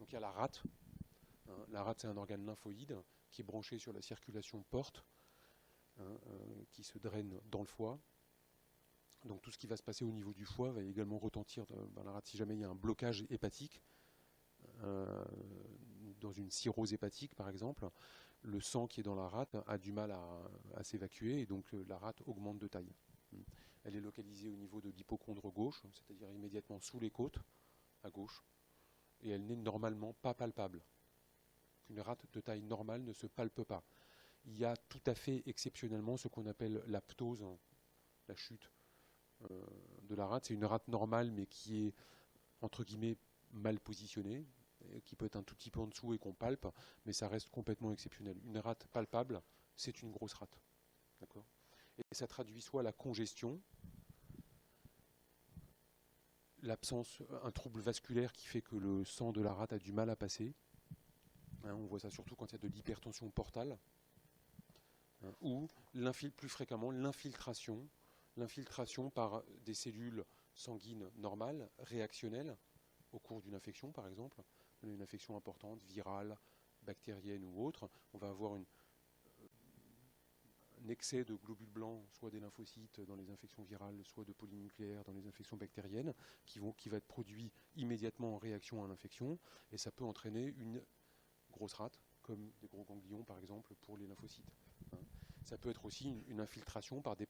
Donc il y a la rate. Hein. La rate, c'est un organe lymphoïde qui est branché sur la circulation porte, hein, qui se draine dans le foie. Donc tout ce qui va se passer au niveau du foie va également retentir dans la rate si jamais il y a un blocage hépatique, dans une cirrhose hépatique par exemple. Le sang qui est dans la rate a du mal à s'évacuer et donc la rate augmente de taille. Elle est localisée au niveau de l'hypochondre gauche, c'est-à-dire immédiatement sous les côtes, à gauche, et elle n'est normalement pas palpable. Une rate de taille normale ne se palpe pas. Il y a tout à fait exceptionnellement ce qu'on appelle la ptose, la chute de la rate. C'est une rate normale mais qui est entre guillemets mal positionnée, qui peut être un tout petit peu en dessous et qu'on palpe, mais ça reste complètement exceptionnel. Une rate palpable, c'est une grosse rate. D'accord ? Et ça traduit soit la congestion, l'absence, un trouble vasculaire qui fait que le sang de la rate a du mal à passer. Hein, on voit ça surtout quand il y a de l'hypertension portale. Hein, ou plus fréquemment l'infiltration par des cellules sanguines normales, réactionnelles, au cours d'une infection par exemple, une infection importante, virale, bactérienne ou autre. On va avoir un excès de globules blancs, soit des lymphocytes dans les infections virales, soit de polynucléaires dans les infections bactériennes, qui va être produit immédiatement en réaction à l'infection, et ça peut entraîner une grosse rate, comme des gros ganglions par exemple pour les lymphocytes. Ça peut être aussi une infiltration par des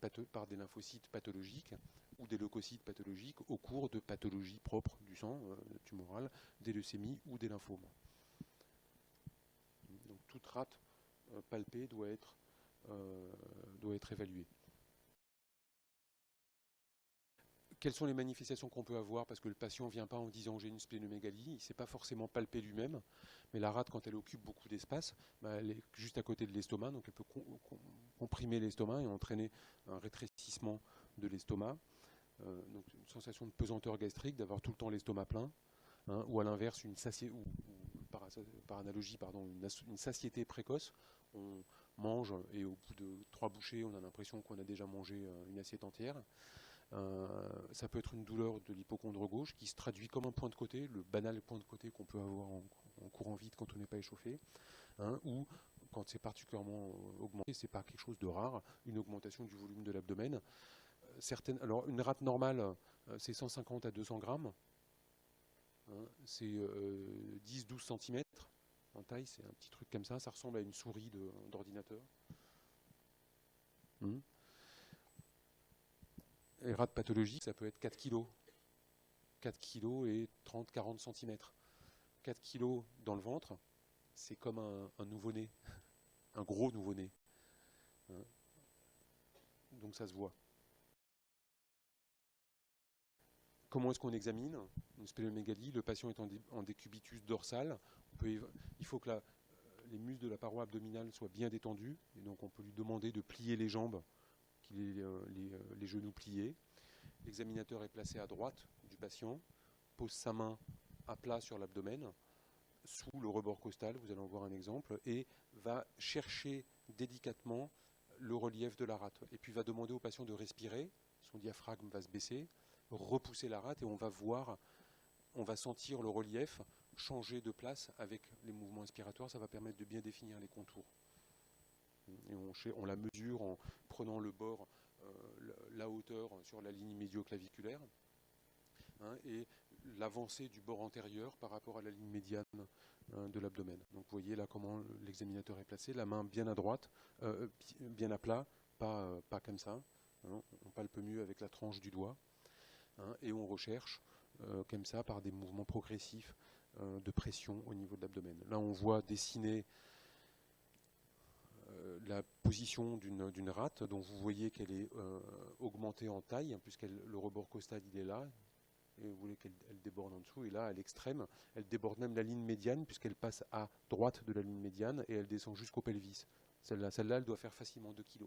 lymphocytes pathologiques ou des leucocytes pathologiques au cours de pathologies propres du sang, tumorales, des leucémies ou des lymphomes. Donc toute rate palpée doit être évaluée. Quelles sont les manifestations qu'on peut avoir? Parce que le patient ne vient pas en disant j'ai une splénomégalie, il ne sait pas forcément palper lui-même, mais la rate, quand elle occupe beaucoup d'espace, elle est juste à côté de l'estomac, donc elle peut comprimer l'estomac et entraîner un rétrécissement de l'estomac, donc une sensation de pesanteur gastrique, d'avoir tout le temps l'estomac plein, hein, ou à l'inverse, par analogie, une satiété précoce. On mange et au bout de 3 bouchées, on a l'impression qu'on a déjà mangé une assiette entière. Ça peut être une douleur de l'hypochondre gauche qui se traduit comme un point de côté, le banal point de côté qu'on peut avoir en courant vite quand on n'est pas échauffé, hein, ou quand c'est particulièrement augmenté, c'est pas quelque chose de rare, une augmentation du volume de l'abdomen. Alors une rate normale, c'est 150 à 200 grammes, hein, c'est 10-12 cm en taille, c'est un petit truc comme ça ressemble à une souris d'ordinateur. Et rate pathologique, ça peut être 4 kg. 4 kg et 30-40 cm. 4 kg dans le ventre, c'est comme un nouveau-né, un gros nouveau-né. Donc ça se voit. Comment est-ce qu'on examine une splénomégalie? Le patient est en décubitus dorsal. Il faut que les muscles de la paroi abdominale soient bien détendus, et donc on peut lui demander de plier les jambes, qu'il ait les genoux pliés. L'examinateur est placé à droite du patient, pose sa main à plat sur l'abdomen, sous le rebord costal, vous allez en voir un exemple, et va chercher délicatement le relief de la rate. Et puis va demander au patient de respirer, son diaphragme va se baisser, repousser la rate, et on va sentir le relief changer de place avec les mouvements inspiratoires. Ça va permettre de bien définir les contours. Et on la mesure en prenant le bord, la hauteur sur la ligne médioclaviculaire, hein, et l'avancée du bord antérieur par rapport à la ligne médiane de l'abdomen. Donc vous voyez là comment l'examinateur est placé, la main bien à droite, bien à plat, pas comme ça. Hein, on palpe mieux avec la tranche du doigt, hein, et on recherche comme ça par des mouvements progressifs de pression au niveau de l'abdomen. Là on voit dessiner la position d'une rate, dont vous voyez qu'elle est augmentée en taille, hein, puisque le rebord costal il est là, et vous voulez qu'elle déborde en dessous, et là à l'extrême, elle déborde même la ligne médiane, puisqu'elle passe à droite de la ligne médiane, et elle descend jusqu'au pelvis. Celle-là, elle doit faire facilement 2 kg.